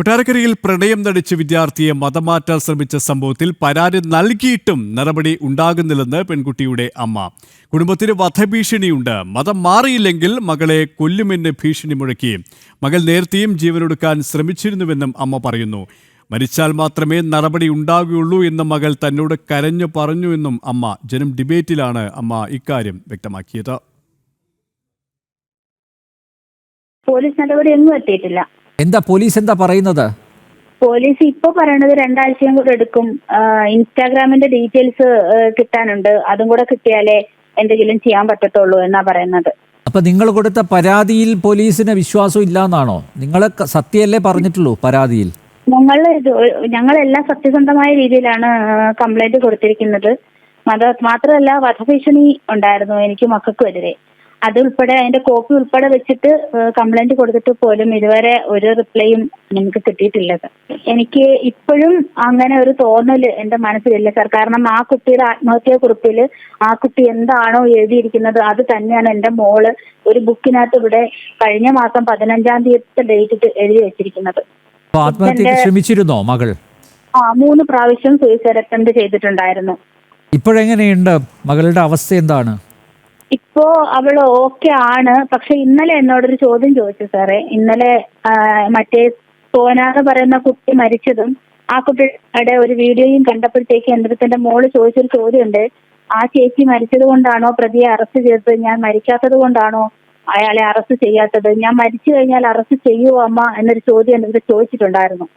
കൊട്ടാരക്കരയിൽ പ്രണയം നടിച്ച് വിദ്യാർത്ഥിയെ മതം മാറ്റാൻ ശ്രമിച്ച സംഭവത്തിൽ പരാതി നൽകിയിട്ടും നടപടി ഉണ്ടാകുന്നില്ലെന്ന് പെൺകുട്ടിയുടെ അമ്മ. കുടുംബത്തിന് വധഭീഷണിയുണ്ട്. മതം മാറിയില്ലെങ്കിൽ മകളെ കൊല്ലുമെന്ന് ഭീഷണി മുഴക്കി. മകൾ നേരത്തെയും ജീവനൊടുക്കാൻ ശ്രമിച്ചിരുന്നുവെന്നും അമ്മ പറയുന്നു. മരിച്ചാൽ മാത്രമേ നടപടി ഉണ്ടാകുകയുള്ളൂ എന്ന് മകൾ തന്നോട് കരഞ്ഞു പറഞ്ഞുവെന്നും അമ്മ. ജനം ഡിബേറ്റിലാണ് അമ്മ ഇക്കാര്യം വ്യക്തമാക്കിയത്. പോലീസ് നടപടി ഒന്നും എത്തിയിട്ടില്ല. പോലീസ് എന്താ പറയുന്നത്? പോലീസ് ഇപ്പൊ പറയണത് 2 ആഴ്ചയും കൂടെ എടുക്കും. ഇൻസ്റ്റാഗ്രാമിന്റെ ഡീറ്റെയിൽസ് കിട്ടാനുണ്ട്. അതും കൂടെ കിട്ടിയാലേ എന്തെങ്കിലും ചെയ്യാൻ പറ്റത്തുള്ളൂ എന്നാ പറയുന്നത്. അപ്പൊ നിങ്ങൾ കൊടുത്ത പരാതിയിൽ പോലീസിന് വിശ്വാസം ഇല്ലാന്നാണോ? നിങ്ങൾ സത്യമല്ലേ പറഞ്ഞിട്ടുള്ളൂ പരാതിയിൽ? ഞങ്ങളെല്ലാം സത്യസന്ധമായ രീതിയിലാണ് കംപ്ലൈന്റ് കൊടുത്തിരിക്കുന്നത്. മാത്രമല്ല വധഭീഷണി ഉണ്ടായിരുന്നു എനിക്ക് മക്കൾക്കുമെതിരെ. അതുൾപ്പെടെ അതിന്റെ കോപ്പി ഉൾപ്പെടെ വെച്ചിട്ട് കംപ്ലൈന്റ് കൊടുത്തിട്ട് പോലും ഇതുവരെ ഒരു റിപ്ലൈയും ഞങ്ങൾക്ക് കിട്ടിയിട്ടില്ല സർ. എനിക്ക് ഇപ്പോഴും അങ്ങനെ ഒരു തോന്നല് എന്റെ മനസ്സിലില്ല സർ. കാരണം ആ കുട്ടിയുടെ ആത്മഹത്യാ കുറിപ്പിൽ ആ കുട്ടി എന്താണോ എഴുതിയിരിക്കുന്നത് അത് തന്നെയാണ് എന്റെ മോള് ഒരു ബുക്കിനകത്ത് ഇവിടെ കഴിഞ്ഞ മാസം 15-ാം തീയതി ഡേറ്റ് എഴുതി വെച്ചിരിക്കുന്നത്. ശ്രമിച്ചിരുന്നോ മകൾ? 3 പ്രാവശ്യം സൂയിസൈഡ് അറ്റംപ്റ്റ് ചെയ്തിട്ടുണ്ടായിരുന്നു. ഇപ്പോഴെങ്ങനെയുണ്ട് മകളുടെ അവസ്ഥ? എന്താണ് ഇപ്പോ അവള് ഓക്കെ ആണ്. പക്ഷെ ഇന്നലെ എന്നോടൊരു ചോദ്യം ചോദിച്ചു സാറേ. ഇന്നലെ മറ്റേ സോന എന്ന് പറയുന്ന കുട്ടി മരിച്ചതും ആ കുട്ടിയുടെ ഒരു വീഡിയോയും കണ്ടപ്പോഴത്തേക്ക് എന്റെ മോള് ചോദിച്ചൊരു ചോദ്യമുണ്ട്. ആ ചേച്ചി മരിച്ചത് കൊണ്ടാണോ പ്രതിയെ അറസ്റ്റ് ചെയ്തത്? ഞാൻ മരിക്കാത്തത് കൊണ്ടാണോ അയാളെ അറസ്റ്റ് ചെയ്യാത്തത്? ഞാൻ മരിച്ചു കഴിഞ്ഞാൽ അറസ്റ്റ് ചെയ്യുമോ അമ്മ എന്നൊരു ചോദ്യം എന്റെ ചോദിച്ചിട്ടുണ്ടായിരുന്നു.